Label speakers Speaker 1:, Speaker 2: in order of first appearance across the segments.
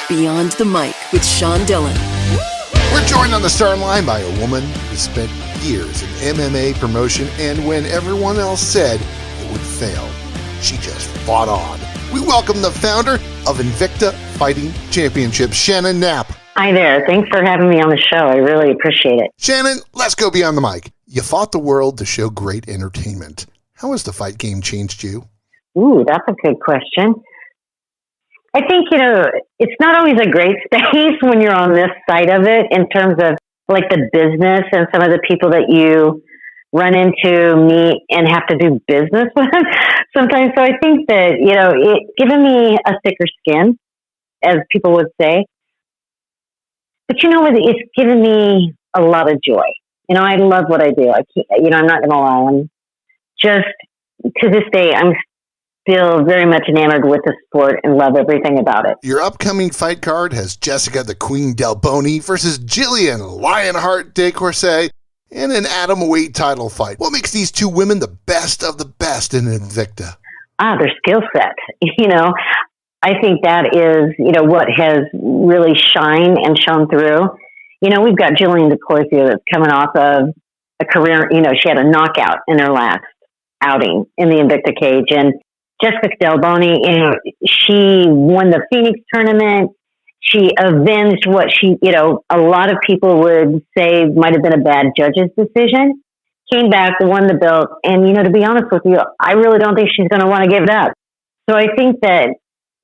Speaker 1: Beyond the Mic with Sean Dillon.
Speaker 2: We're joined on the start line by a woman who spent years in MMA promotion, and when everyone else said it would fail, she just fought on. We welcome the founder of Invicta Fighting Championships, Shannon Knapp.
Speaker 3: Hi there. Thanks for having me on the show. I really appreciate it.
Speaker 2: Shannon, let's go beyond the mic. You fought the world to show great entertainment. How has the fight game changed you?
Speaker 3: Ooh, that's a good question. I think, it's not always a great space when you're on this side of it in terms of like the business and some of the people that you run into, meet, and have to do business with sometimes. So I think that, it's given me a thicker skin, as people would say. But it's given me a lot of joy. I love what I do. I'm not going to lie. I'm just, to this day, I'm still very much enamored with the sport and love everything about it.
Speaker 2: Your upcoming fight card has Jessica the Queen Del Boni versus Jillian Lionheart de Corsay in an atomweight title fight. What makes these two women the best of the best in Invicta?
Speaker 3: Their skill set. I think that is, what has really shined and shown through. We've got Jillian de Corsay that's coming off of a career, she had a knockout in her last outing in the Invicta cage. And Jessica Del Boni, she won the Phoenix tournament. She avenged what a lot of people would say might have been a bad judge's decision. Came back, won the belt. And, to be honest with you, I really don't think she's going to want to give it up. So I think that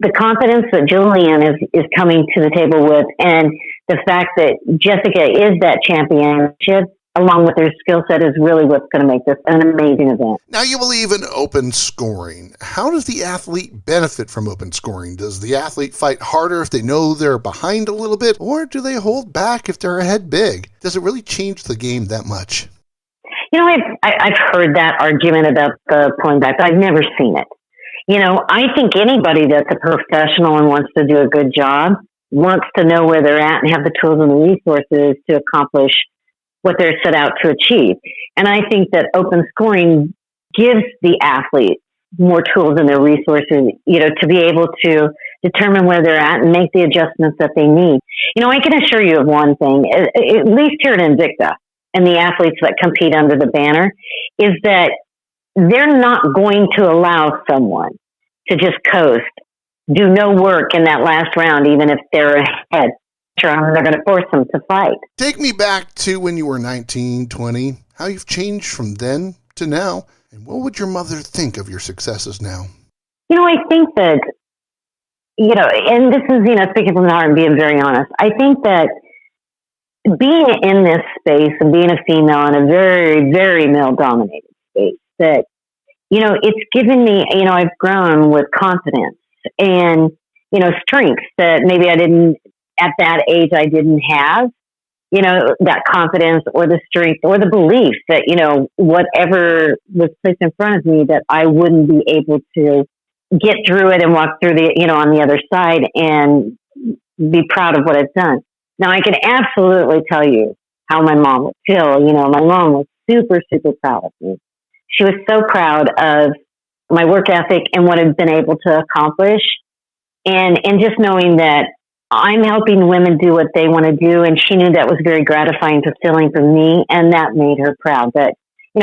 Speaker 3: the confidence that Jillian is coming to the table with, and the fact that Jessica is that championship, along with her skill set, is really what's going to make this an amazing event.
Speaker 2: Now, you believe in open scoring. How does the athlete benefit from open scoring? Does the athlete fight harder if they know they're behind a little bit, or do they hold back if they're ahead big? Does it really change the game that much?
Speaker 3: I've heard that argument about the pulling back, but I've never seen it. I think anybody that's a professional and wants to do a good job wants to know where they're at and have the tools and the resources to accomplish what they're set out to achieve. And I think that open scoring gives the athlete more tools and their resources, to be able to determine where they're at and make the adjustments that they need. I can assure you of one thing, at least here at Invicta and the athletes that compete under the banner, is that they're not going to allow someone to just coast, do no work in that last round, even if they're ahead. They're going to force them to fight.
Speaker 2: Take me back to when you were 19, 20, how you've changed from then to now, and what would your mother think of your successes now?
Speaker 3: I think that, and this is, speaking from the heart and being very honest, I think that being in this space and being a female in a very, very male-dominated space, that, it's given me, I've grown with confidence and, strengths that maybe I didn't, at that age, I didn't have, that confidence or the strength or the belief that, whatever was placed in front of me, that I wouldn't be able to get through it and walk through on the other side and be proud of what I've done. Now, I can absolutely tell you how my mom would feel. My mom was super, super proud of me. She was so proud of my work ethic and what I've been able to accomplish. And just knowing that I'm helping women do what they want to do. And she knew that was very gratifying, fulfilling for me. And that made her proud that,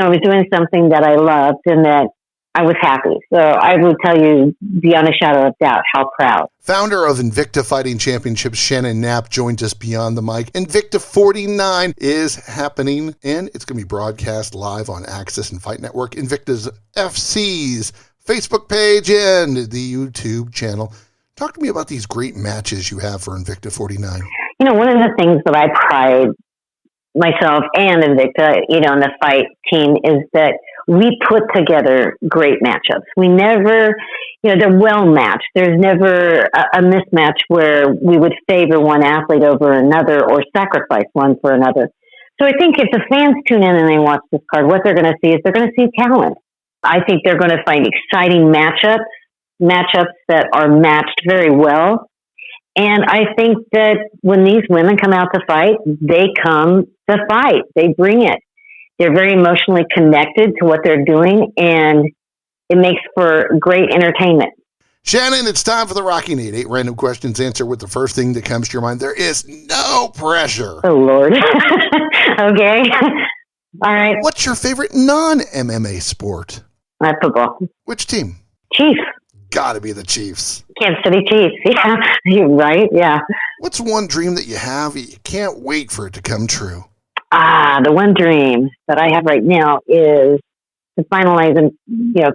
Speaker 3: I was doing something that I loved and that I was happy. So I will tell you, beyond a shadow of doubt, how proud.
Speaker 2: Founder of Invicta Fighting Championships, Shannon Knapp, joined us beyond the mic. Invicta 49 is happening, and it's going to be broadcast live on AXS and Fight Network, Invicta FC's Facebook page and the YouTube channel. Talk to me about these great matches you have for Invicta 49.
Speaker 3: One of the things that I pride myself and Invicta, and the fight team, is that we put together great matchups. We never, they're well matched. There's never a mismatch where we would favor one athlete over another or sacrifice one for another. So I think if the fans tune in and they watch this card, what they're going to see is they're going to see talent. I think they're going to find exciting matchups that are matched very well. And I think that when these women come out to fight, they come to fight. They bring it. They're very emotionally connected to what they're doing, and it makes for great entertainment.
Speaker 2: Shannon, it's time for the Rocky Need. 8 random questions. Answer with the first thing that comes to your mind. There is no pressure.
Speaker 3: Oh, Lord. Okay. All right.
Speaker 2: What's your favorite non-MMA sport?
Speaker 3: Football.
Speaker 2: Which team?
Speaker 3: Chiefs.
Speaker 2: Gotta be the Chiefs.
Speaker 3: Kansas City Chiefs. Yeah. You're right. Yeah.
Speaker 2: What's one dream that you have you can't wait for it to come true?
Speaker 3: The one dream that I have right now is to finalize and,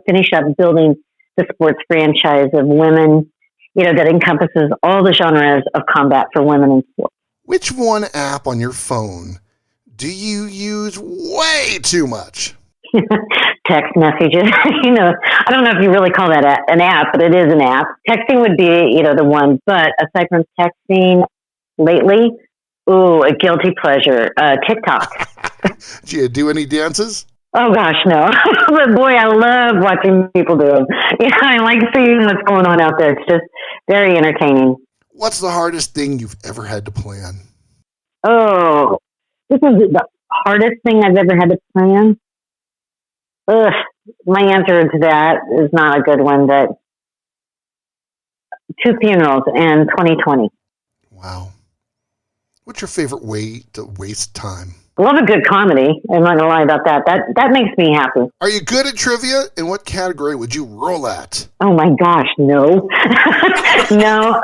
Speaker 3: finish up building the sports franchise of women, that encompasses all the genres of combat for women in sports.
Speaker 2: Which one app on your phone do you use way too much?
Speaker 3: Text messages. I don't know if you really call that an app, but it is an app. Texting would be, the one. But aside from texting lately, a guilty pleasure. TikTok.
Speaker 2: Do you do any dances?
Speaker 3: Oh, gosh, no. But, boy, I love watching people do them. I like seeing what's going on out there. It's just very entertaining.
Speaker 2: What's the hardest thing you've ever had to plan?
Speaker 3: Oh, this is the hardest thing I've ever had to plan. My answer to that is not a good one, but 2 funerals in 2020.
Speaker 2: Wow. What's your favorite way to waste time?
Speaker 3: I love a good comedy. I'm not going to lie about that. That makes me happy.
Speaker 2: Are you good at trivia? In what category would you roll at?
Speaker 3: Oh, my gosh, no. No.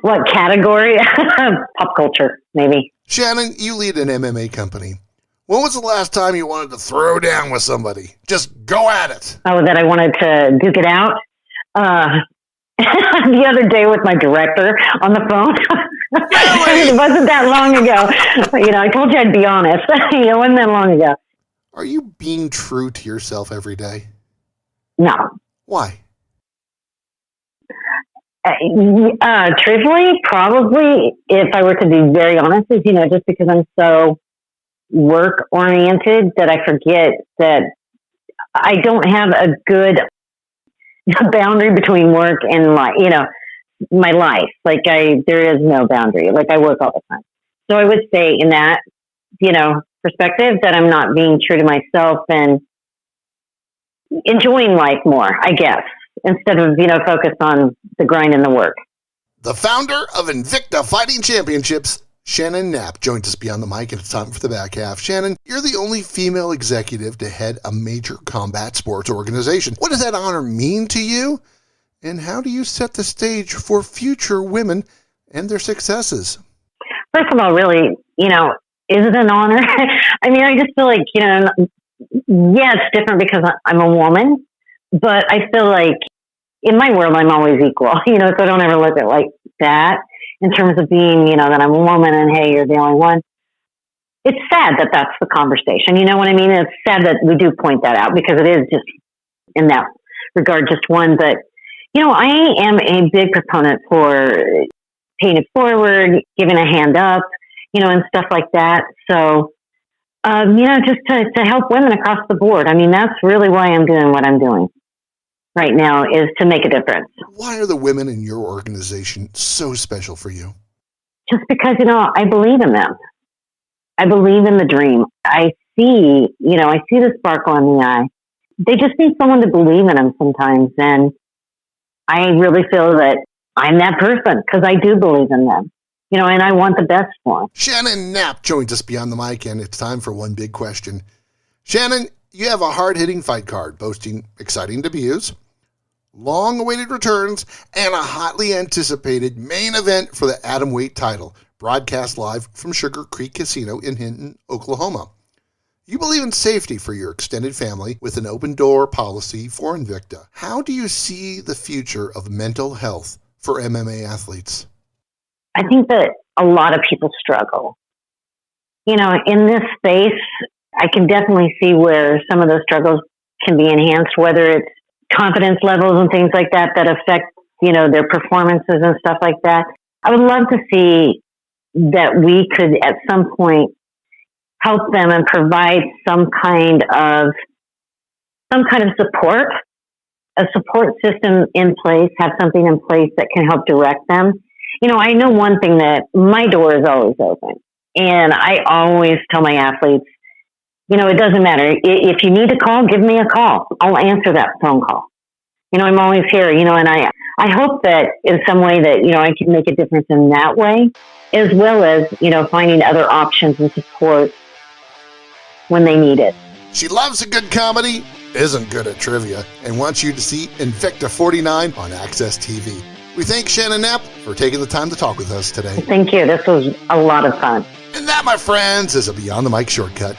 Speaker 3: What category? Pop culture, maybe.
Speaker 2: Shannon, you lead an MMA company. When was the last time you wanted to throw down with somebody? Just go at it.
Speaker 3: Oh, that I wanted to duke it out? The other day with my director on the phone.
Speaker 2: Really?
Speaker 3: It wasn't that long ago. I told you I'd be honest. It wasn't that long ago.
Speaker 2: Are you being true to yourself every day?
Speaker 3: No.
Speaker 2: Why?
Speaker 3: Truthfully, probably, if I were to be very honest, is, just because I'm so work-oriented that I forget that I don't have a good boundary between work and my life. There is no boundary. I work all the time. So I would say in that, perspective that I'm not being true to myself and enjoying life more, I guess, instead of, focused on the grind and the work.
Speaker 2: The founder of Invicta Fighting Championships, Shannon Knapp, joins us beyond the mic, and it's time for the back half. Shannon, you're the only female executive to head a major combat sports organization. What does that honor mean to you? And how do you set the stage for future women and their successes?
Speaker 3: First of all, really, is it an honor? I mean, I just feel like, yeah, it's different because I'm a woman, but I feel like in my world, I'm always equal, so I don't ever look at it like that in terms of being, that I'm a woman and, hey, you're the only one. It's sad that that's the conversation. You know what I mean? It's sad that we do point that out because it is just, in that regard, just one. But, I am a big proponent for paying it forward, giving a hand up, and stuff like that. So, just to help women across the board. I mean, that's really why I'm doing what I'm doing right now, is to make a difference.
Speaker 2: Why are the women in your organization so special for you?
Speaker 3: Just because, I believe in them. I believe in the dream. I see the sparkle in the eye. They just need someone to believe in them sometimes. And I really feel that I'm that person because I do believe in them, and I want the best for them.
Speaker 2: Shannon Knapp joins us beyond the mic, and it's time for one big question. Shannon, you have a hard-hitting fight card boasting exciting debuts, long-awaited returns, and a hotly anticipated main event for the atomweight title, broadcast live from Sugar Creek Casino in Hinton, Oklahoma. You believe in safety for your extended family with an open-door policy for Invicta. How do you see the future of mental health for MMA athletes?
Speaker 3: I think that a lot of people struggle. In this space, I can definitely see where some of those struggles can be enhanced, whether it's confidence levels and things like that affect, their performances and stuff like that. I would love to see that we could at some point help them and provide some kind of support, a support system in place, have something in place that can help direct them. I know one thing, that my door is always open. And I always tell my athletes, it doesn't matter. If you need a call, give me a call. I'll answer that phone call. I'm always here, and I hope that in some way that, I can make a difference in that way, as well as, finding other options and support when they need it.
Speaker 2: She loves a good comedy, isn't good at trivia, and wants you to see Invicta 49 on AXS TV. We thank Shannon Knapp for taking the time to talk with us today.
Speaker 3: Thank you. This was a lot of fun.
Speaker 2: And that, my friends, is a Beyond the Mic shortcut.